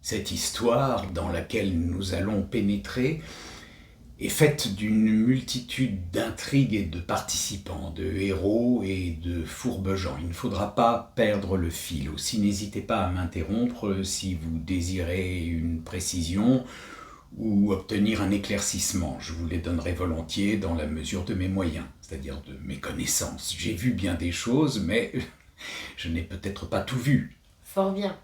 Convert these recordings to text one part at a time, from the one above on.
Cette histoire dans laquelle nous allons pénétrer est faite d'une multitude d'intrigues et de participants, de héros et de fourbes gens. Il ne faudra pas perdre le fil. Aussi, n'hésitez pas à m'interrompre si vous désirez une précision ou obtenir un éclaircissement. Je vous les donnerai volontiers dans la mesure de mes moyens, c'est-à-dire de mes connaissances. J'ai vu bien des choses, mais je n'ai peut-être pas tout vu. Fort bien.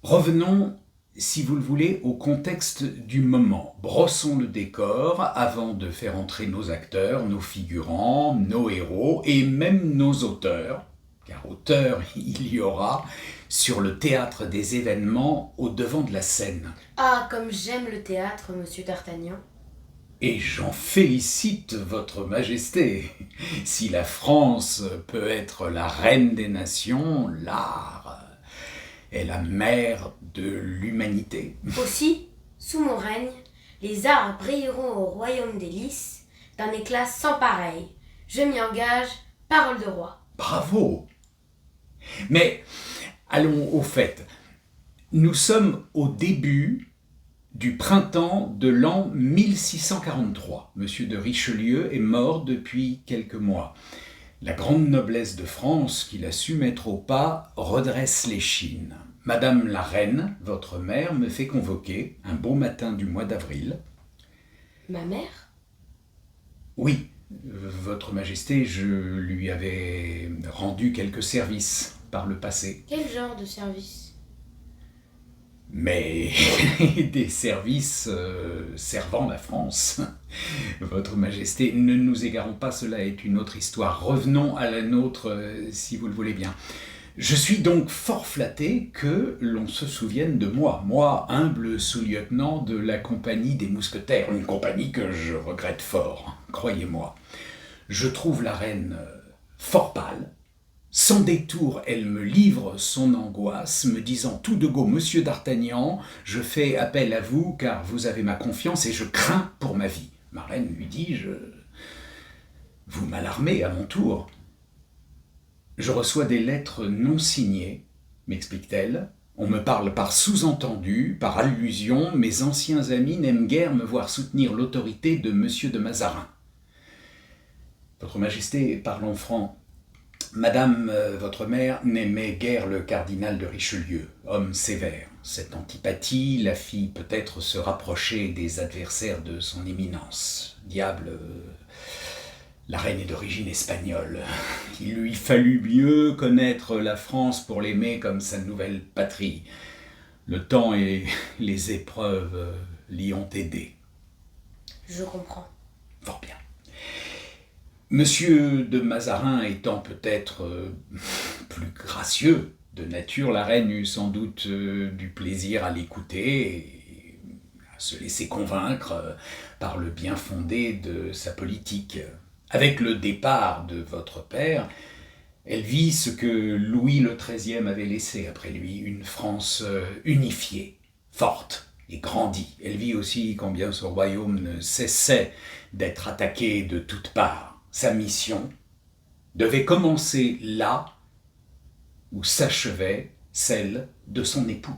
Revenons, si vous le voulez, au contexte du moment. Brossons le décor avant de faire entrer nos acteurs, nos figurants, nos héros et même nos auteurs, car auteurs il y aura, sur le théâtre des événements au devant de la scène. Ah, comme j'aime le théâtre, monsieur D'Artagnan. Et j'en félicite votre majesté. Si la France peut être la reine des nations, l'art est la mère de l'humanité. Aussi, sous mon règne, les arts brilleront au royaume des lys d'un éclat sans pareil. Je m'y engage, parole de roi. Bravo! Mais allons au fait. Nous sommes au début du printemps de l'an 1643. Monsieur de Richelieu est mort depuis quelques mois. La grande noblesse de France, qu'il a su mettre au pas, redresse l'échine. Madame la reine, votre mère, me fait convoquer, un beau matin du mois d'avril. Ma mère? Oui, votre majesté, je lui avais rendu quelques services par le passé. Quel genre de service? Mais des services servant la France. Votre Majesté, ne nous égarons pas, cela est une autre histoire. Revenons à la nôtre, si vous le voulez bien. Je suis donc fort flatté que l'on se souvienne de moi, humble sous-lieutenant de la compagnie des mousquetaires, une compagnie que je regrette fort, croyez-moi. Je trouve la reine fort pâle. Sans détour, elle me livre son angoisse, me disant tout de go, Monsieur D'Artagnan, je fais appel à vous car vous avez ma confiance et je crains pour ma vie. Ma reine lui dit, vous m'alarmez à mon tour. Je reçois des lettres non signées, m'explique-t-elle. On me parle par sous-entendu, par allusion, mes anciens amis n'aiment guère me voir soutenir l'autorité de Monsieur de Mazarin. Votre Majesté, parlons franc. Madame, votre mère, n'aimait guère le cardinal de Richelieu, homme sévère. Cette antipathie la fit peut-être se rapprocher des adversaires de son éminence. Diable, la reine est d'origine espagnole. Il lui fallut mieux connaître la France pour l'aimer comme sa nouvelle patrie. Le temps et les épreuves l'y ont aidé. Je comprends. Fort bien. Monsieur de Mazarin étant peut-être plus gracieux de nature, la reine eut sans doute du plaisir à l'écouter et à se laisser convaincre par le bien fondé de sa politique. Avec le départ de votre père, elle vit ce que Louis XIII avait laissé après lui, une France unifiée, forte et grandie. Elle vit aussi combien ce royaume ne cessait d'être attaqué de toutes parts. Sa mission devait commencer là où s'achevait celle de son époux.